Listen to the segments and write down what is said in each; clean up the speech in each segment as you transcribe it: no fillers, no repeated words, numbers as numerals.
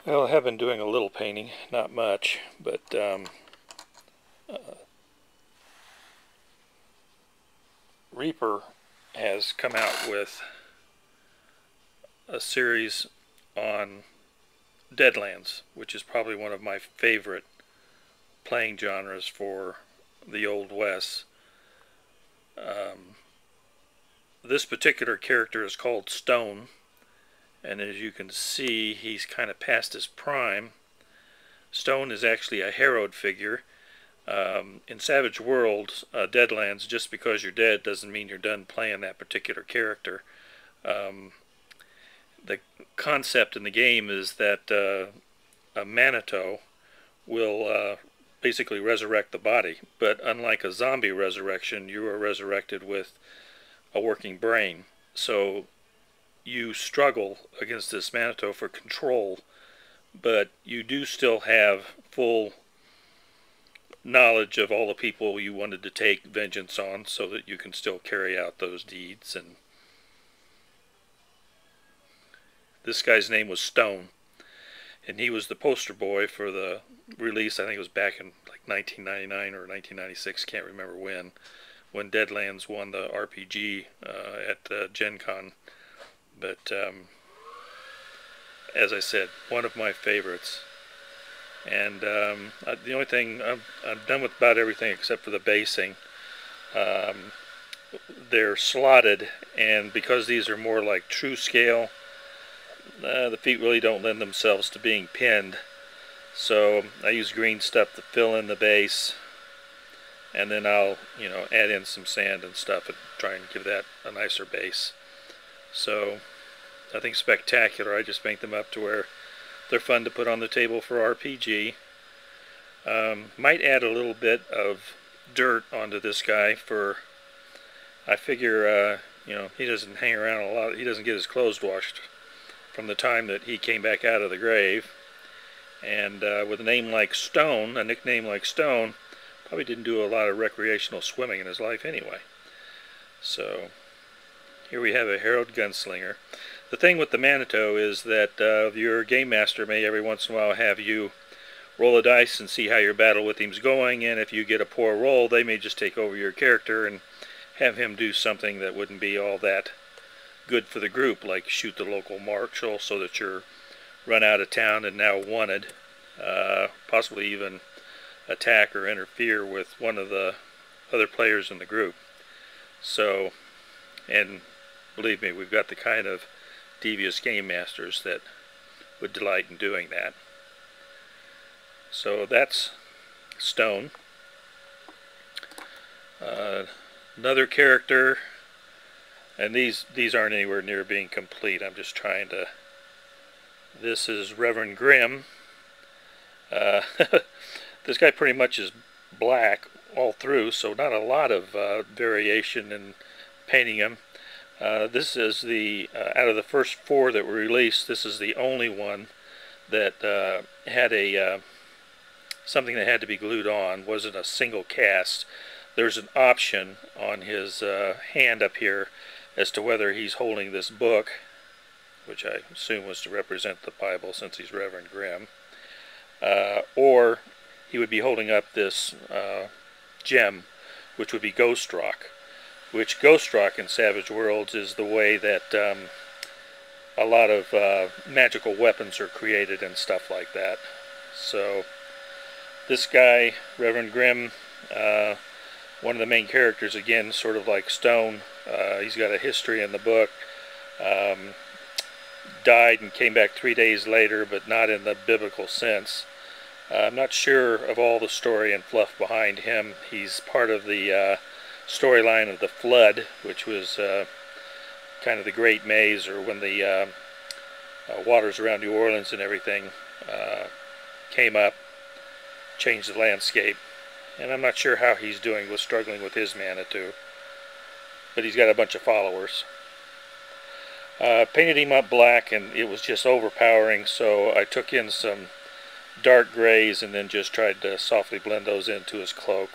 Well, I have been doing a little painting, not much, but Reaper has come out with a series on Deadlands, which is probably one of my favorite playing genres for the Old West. This particular character is called Stone, and as you can see, he's kind of past his prime. Stone is actually a harrowed figure. In Savage Worlds, Deadlands, just because you're dead doesn't mean you're done playing that particular character. The concept in the game is that a Manitou will basically resurrect the body, but unlike a zombie resurrection, you are resurrected with a working brain. So you struggle against this Manitou for control, but you do still have full knowledge of all the people you wanted to take vengeance on, so that you can still carry out those deeds. And this guy's name was Stone, and he was the poster boy for the release. I think it was back in like 1999 or 1996, can't remember when Deadlands won the RPG at Gen Con. But as I said, one of my favorites. And the only thing, I'm done with about everything except for the basing. They're slotted, and because these are more like true scale, the feet really don't lend themselves to being pinned. So I use green stuff to fill in the base, and then I'll add in some sand and stuff and try and give that a nicer base. So nothing spectacular. I just make them up to where they're fun to put on the table for RPG. Might add a little bit of dirt onto this guy for, I figure, he doesn't hang around a lot. He doesn't get his clothes washed from the time that he came back out of the grave. And with a name like Stone, a nickname like Stone, probably didn't do a lot of recreational swimming in his life anyway. So here we have a harrowed gunslinger. The thing with the Manitou is that your game master may every once in a while have you roll a dice and see how your battle with him's going, and if you get a poor roll, they may just take over your character and have him do something that wouldn't be all that good for the group, like shoot the local marshal so that you're run out of town and now wanted, possibly even attack or interfere with one of the other players in the group. So, and believe me, we've got the kind of devious game masters that would delight in doing that. So that's Stone. Another character, and these aren't anywhere near being complete. I'm just trying to. This is Reverend Grimm. This guy pretty much is black all through, so not a lot of variation in painting him. This is the out of the first 4 that were released, this is the only one that had a something that had to be glued on. Wasn't a single cast. There's an option on his hand up here as to whether he's holding this book, which I assume was to represent the Bible since he's Reverend Grimm, or he would be holding up this gem, which would be Ghost Rock. Which Ghost Rock in Savage Worlds is the way that a lot of magical weapons are created and stuff like that. So this guy, Reverend Grimm, one of the main characters, again, sort of like Stone. He's got a history in the book. Died and came back 3 days later, but not in the biblical sense. I'm not sure of all the story and fluff behind him. He's part of the storyline of the flood, which was kind of the Great Maze, or when the waters around New Orleans and everything came up, changed the landscape. And I'm not sure how he's doing with struggling with his Manitou, but he's got a bunch of followers. Painted him up black, and it was just overpowering, so I took in some dark grays and then just tried to softly blend those into his cloak.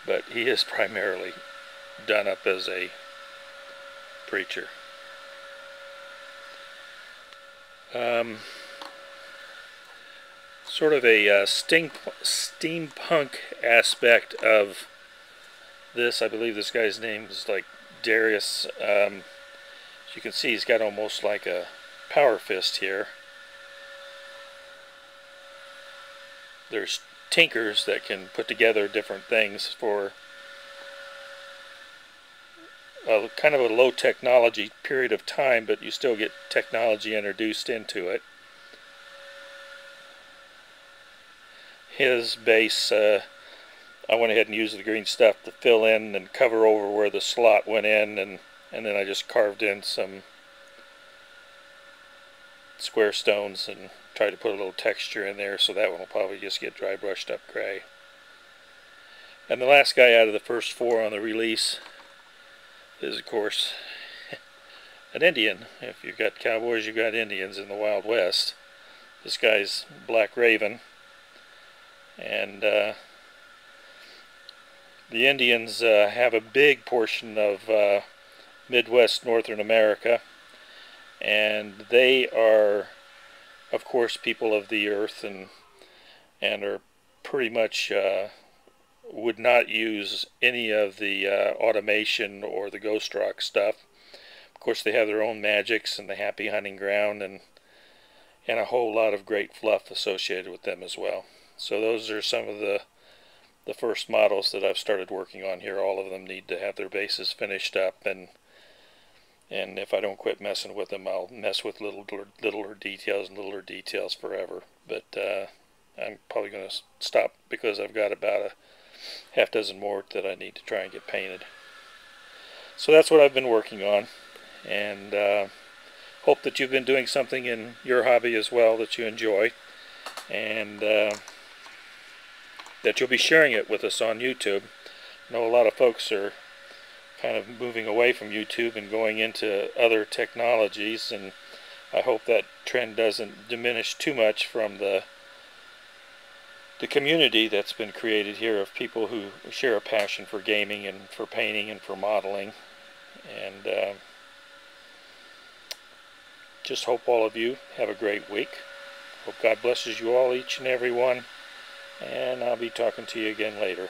But he is primarily done up as a preacher. sort of a steampunk aspect of this. I believe this guy's name is like Darius. As you can see, he's got almost like a power fist here. There's tinkers that can put together different things for kind of a low technology period of time, but you still get technology introduced into it. His base, I went ahead and used the green stuff to fill in and cover over where the slot went in, and then I just carved in some square stones and tried to put a little texture in there, so that one will probably just get dry brushed up gray. And the last guy out of the first four on the release is, of course, an Indian. If you've got cowboys, you've got Indians in the Wild West. This guy's Black Raven. And the Indians have a big portion of Midwest Northern America, and they are, of course, people of the earth, and are pretty much would not use any of the automation or the ghost rock stuff. Of course, they have their own magics and the happy hunting ground, and a whole lot of great fluff associated with them as well. So those are some of the first models that I've started working on here. All of them need to have their bases finished up, and if I don't quit messing with them, I'll mess with littler details forever. But I'm probably going to stop because I've got about a half dozen more that I need to try and get painted. So that's what I've been working on, and hope that you've been doing something in your hobby as well that you enjoy, and that you'll be sharing it with us on YouTube. I know a lot of folks are kind of moving away from YouTube and going into other technologies, and I hope that trend doesn't diminish too much from the community that's been created here of people who share a passion for gaming and for painting and for modeling. And just hope all of you have a great week. Hope God blesses you all, each and every one. And I'll be talking to you again later.